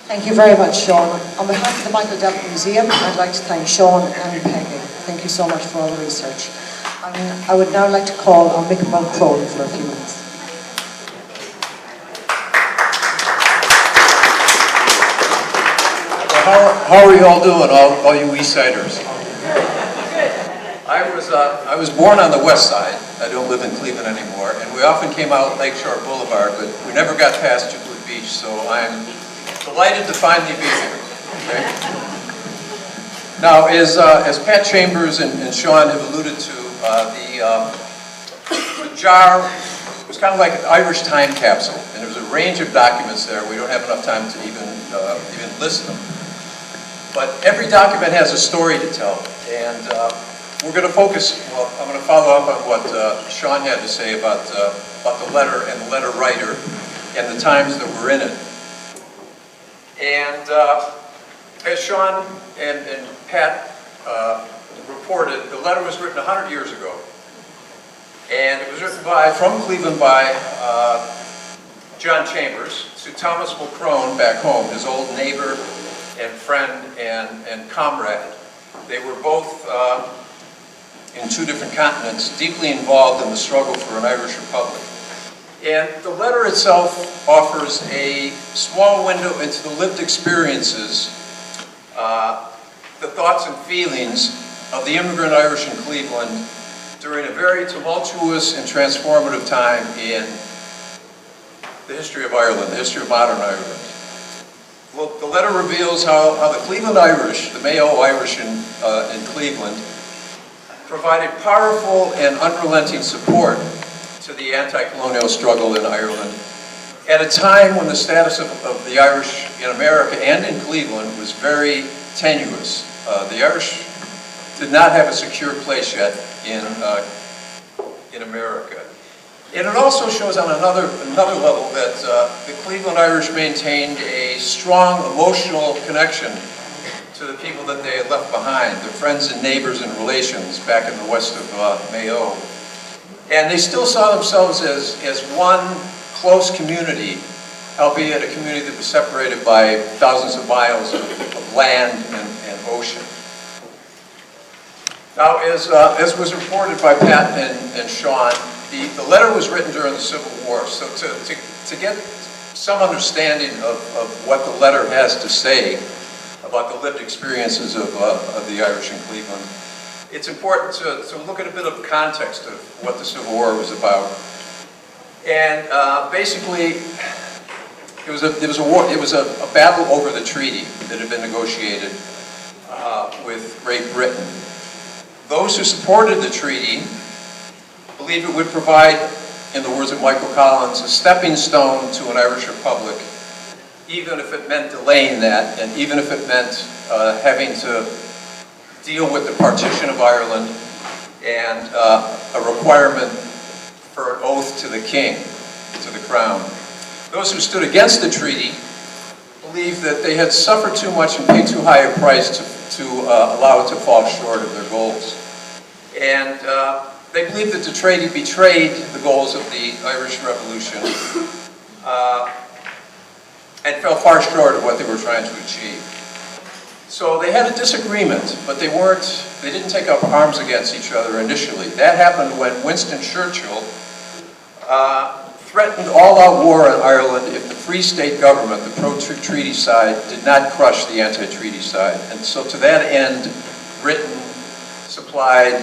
Thank you very much, Sean. On behalf of the Michael Devlin Museum, I'd like to thank Sean and Peggy. Thank you so much for all the research. I would now like to call on Mick Mulchrone for a few minutes. How are you all doing, all you East Siders? I was born on the West Side. I don't live in Cleveland anymore, and we often came out Lakeshore Boulevard, but we never got past Euclid Beach, so I'm delighted to finally be here. Okay? Now, as Pat Chambers and Sean have alluded to, the jar was kind of like an Irish time capsule, and there was a range of documents there. We don't have enough time to even list them. But every document has a story to tell, and we're going to focus, well, I'm going to follow up on what Sean had to say about the letter and the letter writer and the times that were in it. And as Sean and Pat reported, the letter was written 100 years ago. And it was written from Cleveland by John Chambers to Thomas Mulchrone back home, his old neighbor and friend and comrade. They were both in two different continents, deeply involved in the struggle for an Irish Republic. And the letter itself offers a small window into the lived experiences, the thoughts and feelings of the immigrant Irish in Cleveland during a very tumultuous and transformative time in the history of Ireland, the history of modern Ireland. Well, the letter reveals how the Cleveland Irish, the Mayo Irish in Cleveland, provided powerful and unrelenting support to the anti-colonial struggle in Ireland at a time when the status of the Irish in America and in Cleveland was very tenuous. The Irish did not have a secure place yet in America. And it also shows on another level that the Cleveland Irish maintained a strong emotional connection to the people that they had left behind, their friends and neighbors and relations back in the west of Mayo. And they still saw themselves as one close community, albeit a community that was separated by thousands of miles of land and ocean. Now, as was reported by Pat and Sean, the letter was written during the Civil War, so to get some understanding of what the letter has to say about the lived experiences of the Irish in Cleveland, it's important to look at a bit of context of what the Civil War was about. And basically, it was a war. It was a battle over the treaty that had been negotiated with Great Britain. Those who supported the treaty believed it would provide, in the words of Michael Collins, a stepping stone to an Irish Republic, even if it meant delaying that, and even if it meant having to deal with the partition of Ireland and a requirement for an oath to the king, to the crown. Those who stood against the treaty believed that they had suffered too much and paid too high a price to allow it to fall short of their goals. And they believed that the treaty betrayed the goals of the Irish Revolution and fell far short of what they were trying to achieve. So they had a disagreement, but they didn't take up arms against each other initially. That happened when Winston Churchill threatened all-out war in Ireland if the Free State government, the pro-treaty side, did not crush the anti-treaty side. And so to that end, Britain supplied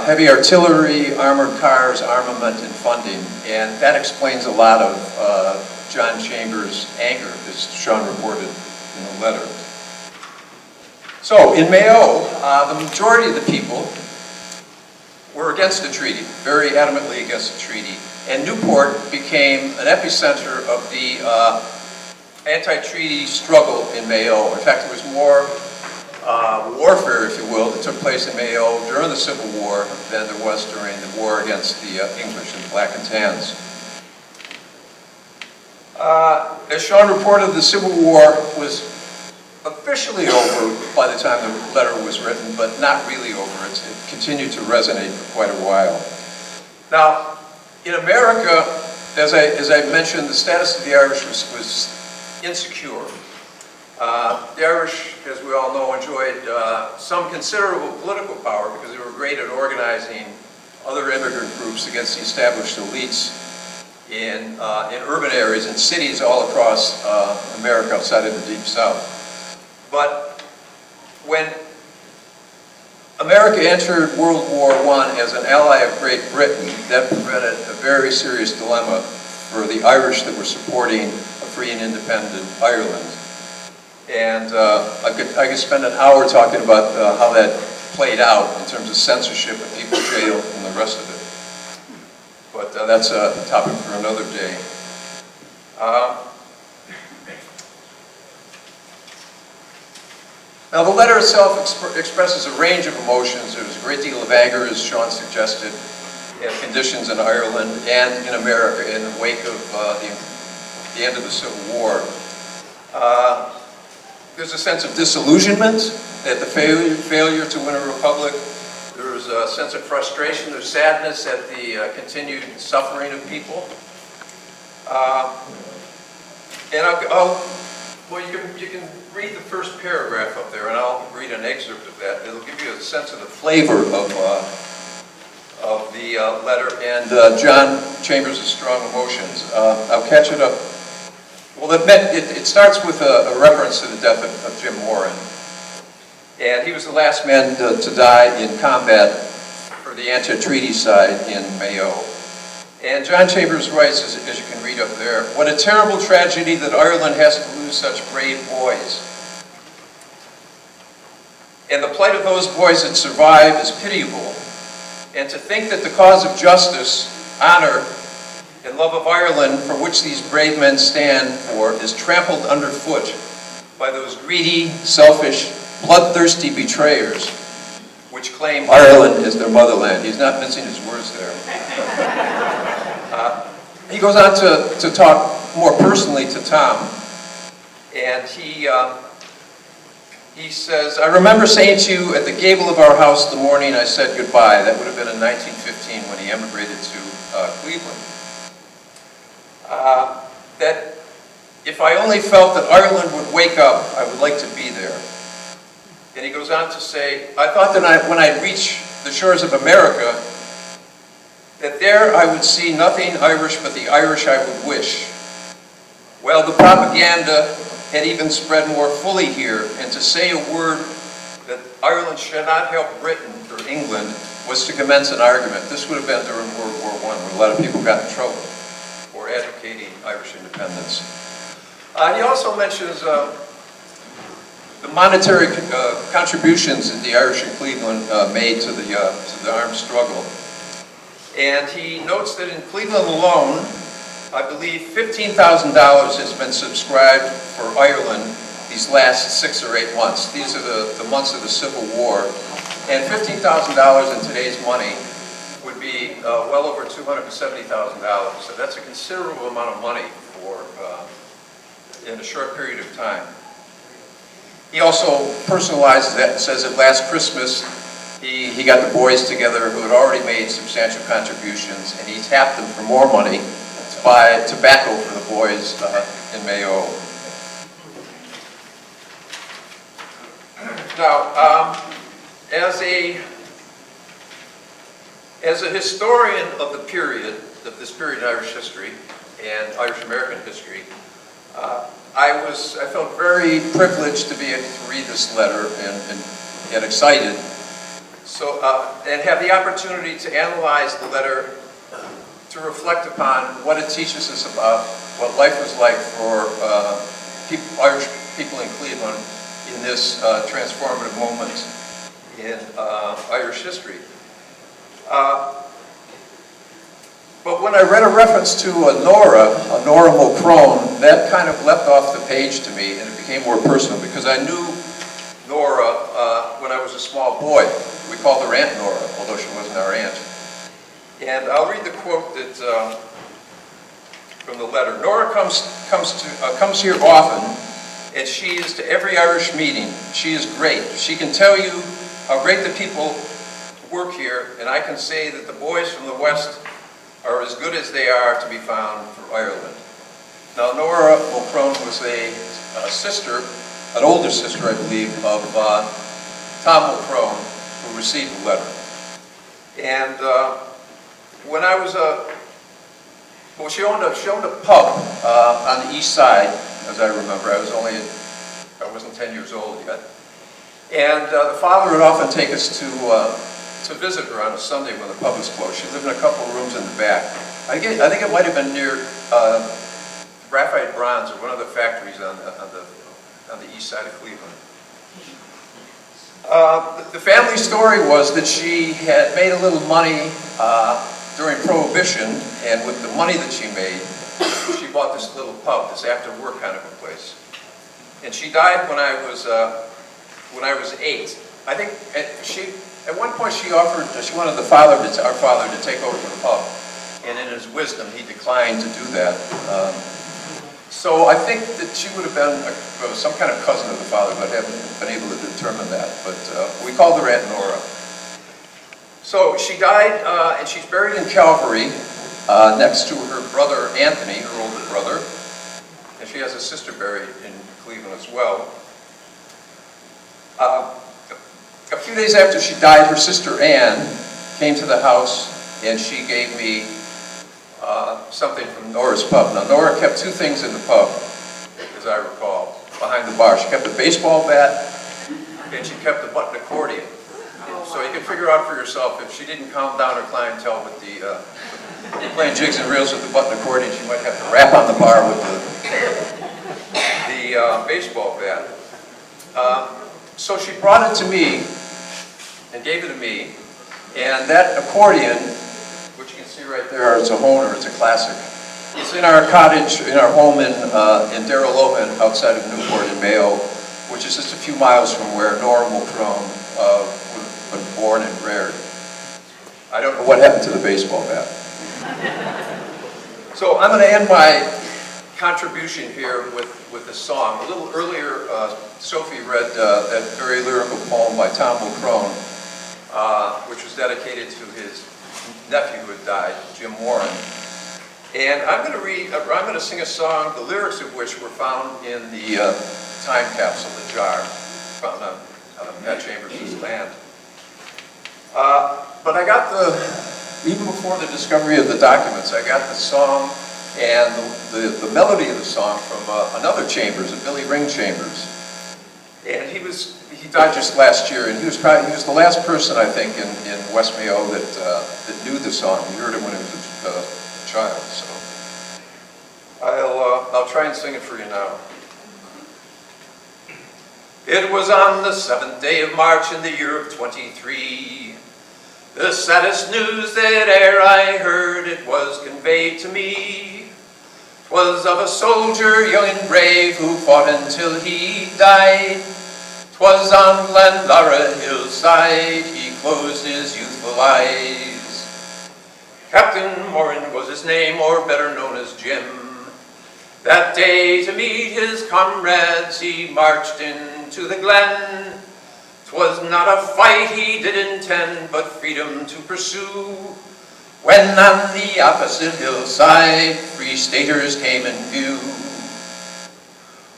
heavy artillery, armored cars, armament, and funding. And that explains a lot of John Chambers' anger, as Sean reported in the letter. So in Mayo, the majority of the people were against the treaty, very adamantly against the treaty. And Newport became an epicenter of the anti-treaty struggle in Mayo. In fact, there was more warfare, if you will, that took place in Mayo during the Civil War than there was during the war against the English and Black and Tans. As Sean reported, the Civil War was officially over by the time the letter was written, but not really over. It continued to resonate for quite a while. Now, in America, as I mentioned, the status of the Irish was insecure. The Irish, as we all know, enjoyed some considerable political power because they were great at organizing other immigrant groups against the established elites in urban areas and cities all across America outside of the Deep South. But when America entered World War I as an ally of Great Britain, that presented a very serious dilemma for the Irish that were supporting a free and independent Ireland. And I could spend an hour talking about how that played out in terms of censorship and people jailed and the rest of it. But that's a topic for another day. Now the letter itself expresses a range of emotions. There's a great deal of anger, as Sean suggested, at conditions in Ireland and in America in the wake of the end of the Civil War. There's a sense of disillusionment at the failure to win a republic. There's a sense of frustration. There's sadness at the continued suffering of people. And you can read the first paragraph up there, and I'll read an excerpt of that. It'll give you a sense of the flavor of the letter and John Chambers' strong emotions. I'll catch it up. Well, it starts with a reference to the death of Jim Warren. And he was the last man to die in combat for the anti-treaty side in Mayo. And John Chambers writes, as you can read up there, "What a terrible tragedy that Ireland has to lose such brave boys. And the plight of those boys that survive is pitiable. And to think that the cause of justice, honor, and love of Ireland, for which these brave men stand for, is trampled underfoot by those greedy, selfish, bloodthirsty betrayers which claim Ireland as their motherland." He's not mincing his words there. He goes on to talk more personally to Tom, and he says, "I remember saying to you at the gable of our house the morning I said goodbye." That would have been in 1915 when he emigrated to Cleveland. That if I only felt that Ireland would wake up, I would like to be there. And he goes on to say, "I thought that when I'd reach the shores of America, that there I would see nothing Irish but the Irish I would wish. Well, the propaganda had even spread more fully here, and to say a word that Ireland should not help Britain or England was to commence an argument." This would have been during World War I, when a lot of people got in trouble for advocating Irish independence. He also mentions the monetary contributions that the Irish in Cleveland made to the armed struggle. And he notes that in Cleveland alone, I believe $15,000 has been subscribed for Ireland these last 6 or 8 months. These are the months of the Civil War. And $15,000 in today's money would be well over $270,000. So that's a considerable amount of money in a short period of time. He also personalizes that and says that last Christmas he got the boys together who had already made substantial contributions, and he tapped them for more money to buy tobacco for the boys in Mayo. Now, as a historian of this period in Irish history and Irish American history, I felt very privileged to be able to read this letter and excited. So, and have the opportunity to analyze the letter, to reflect upon what it teaches us about what life was like for Irish people in Cleveland in this transformative moment in Irish history. But when I read a reference to Nora Mulchrone, that kind of leapt off the page to me, and it became more personal because I knew Nora when I was a small boy. We called her Aunt Nora, although she wasn't our aunt. And I'll read the quote that from the letter. "Nora comes here often, and she is to every Irish meeting. She is great. She can tell you how great the people work here, and I can say that the boys from the West are as good as they are to be found for Ireland." Now, Nora Mulchrone was a sister an older sister, I believe, of Tom Mulchrone, who received the letter. And when I was well, she owned a pub on the east side, as I remember. I wasn't 10 years old yet. And the father would often take us to visit her on a Sunday when the pub was closed. She lived in a couple of rooms in the back. I think it might have been near Graphite Bronze, or one of the factories on the east side of Cleveland. The family story was that she had made a little money during Prohibition, and with the money that she made, she bought this little pub, this after-work kind of a place. And she died when I was 8. I think at one point she wanted our father to take over the pub, and in his wisdom he declined to do that. So I think that she would have been some kind of cousin of the father, but I haven't been able to determine that. But we called her Aunt Nora. So she died, and she's buried in Calvary next to her brother Anthony, her older brother, and she has a sister buried in Cleveland as well. A few days after she died, her sister Ann came to the house, and she gave me something from Nora's pub. Now, Nora kept two things in the pub, as I recall, behind the bar. She kept a baseball bat, and she kept a button accordion. So you can figure out for yourself, if she didn't calm down her clientele with playing jigs and reels with the button accordion, she might have to rap on the bar with the baseball bat. So she brought it to me and gave it to me, and that accordion, which you can see right there, it's a Hohner, it's a classic. It's in our cottage, in our home in Darrell Lohan, outside of Newport in Mayo, which is just a few miles from where Nora Mulchrone was born and reared. I don't know what happened to the baseball bat. So I'm going to end my contribution here with a song. A little earlier, Sophie read that very lyrical poem by Tom Mulchrone, which was dedicated to his nephew who had died, Jim Warren. And I'm going to sing a song, the lyrics of which were found in the time capsule, the jar, found on Pat Chambers' land. But I got even before the discovery of the documents, I got the song and the melody of the song from another Chambers, a Billy Ring Chambers. And he died just last year, and he was the last person, I think, in West Mayo that knew the song. We heard it when he was a child. So I'll try and sing it for you now. It was on the 7th day of March in the year of 23. The saddest news that e'er I heard, it was conveyed to me. 'Twas of a soldier young and brave who fought until he died. 'Twas on Glenlara hillside he closed his youthful eyes. Captain Morin was his name, or better known as Jim. That day to meet his comrades he marched into the glen. 'Twas not a fight he did intend, but freedom to pursue. When on the opposite hillside Free Staters came in view.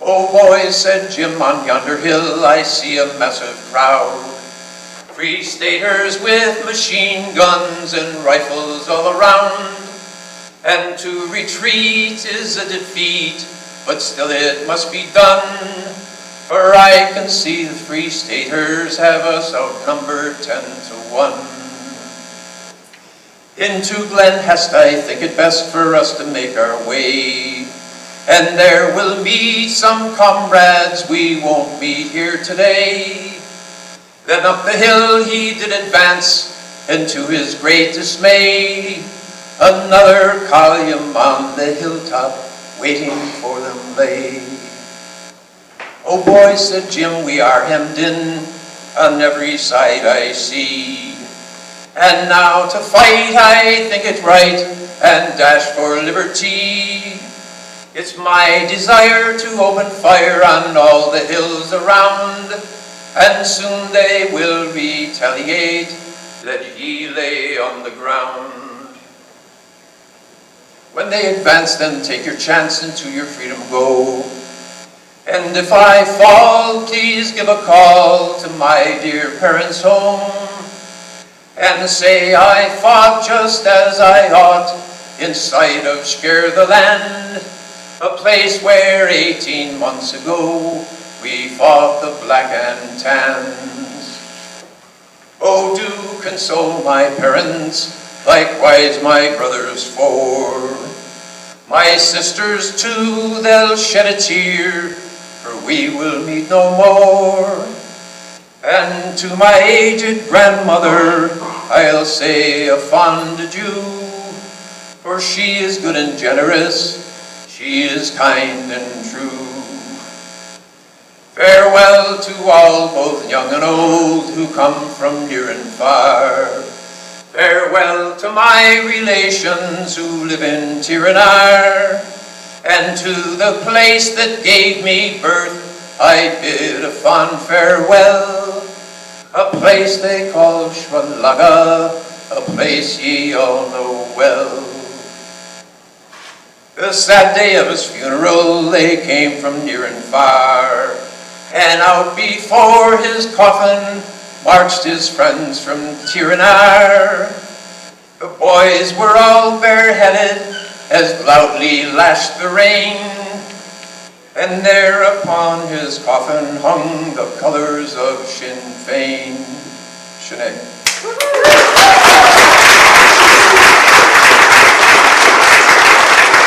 "Oh boys," said Jim, "on yonder hill I see a massive crowd. Free Staters with machine guns and rifles all around. And to retreat is a defeat, but still it must be done. For I can see the Free Staters have us outnumbered 10-1. Into Glen Hest I think it best for us to make our way. And there we'll meet some comrades we won't meet here today." Then up the hill he did advance, and to his great dismay, another column on the hilltop waiting for them lay. "Oh boys," said Jim, "we are hemmed in on every side I see. And now to fight I think it right, and dash for liberty. It's my desire to open fire on all the hills around, and soon they will retaliate that ye lay on the ground. When they advance, then take your chance and to your freedom go. And And if I fall, please give a call to my dear parents' home, and say I fought just as I ought in sight of Scare the Land, a place where 18 months ago we fought the Black and Tans. Oh, do console my parents, likewise my brothers four. My sisters too, they'll shed a tear, for we will meet no more. And to my aged grandmother, I'll say a fond adieu, for she is good and generous, she is kind and true. Farewell to all, both young and old, who come from near and far. Farewell to my relations who live in Tirana, and to the place that gave me birth I bid a fond farewell, a place they call Schwalaga, a place ye all know well. The sad day of his funeral they came from near and far, and out before his coffin marched his friends from Tirana. The boys were all bareheaded as loudly lashed the rain, and there upon his coffin hung the colors of Sinn Féin. Sinead.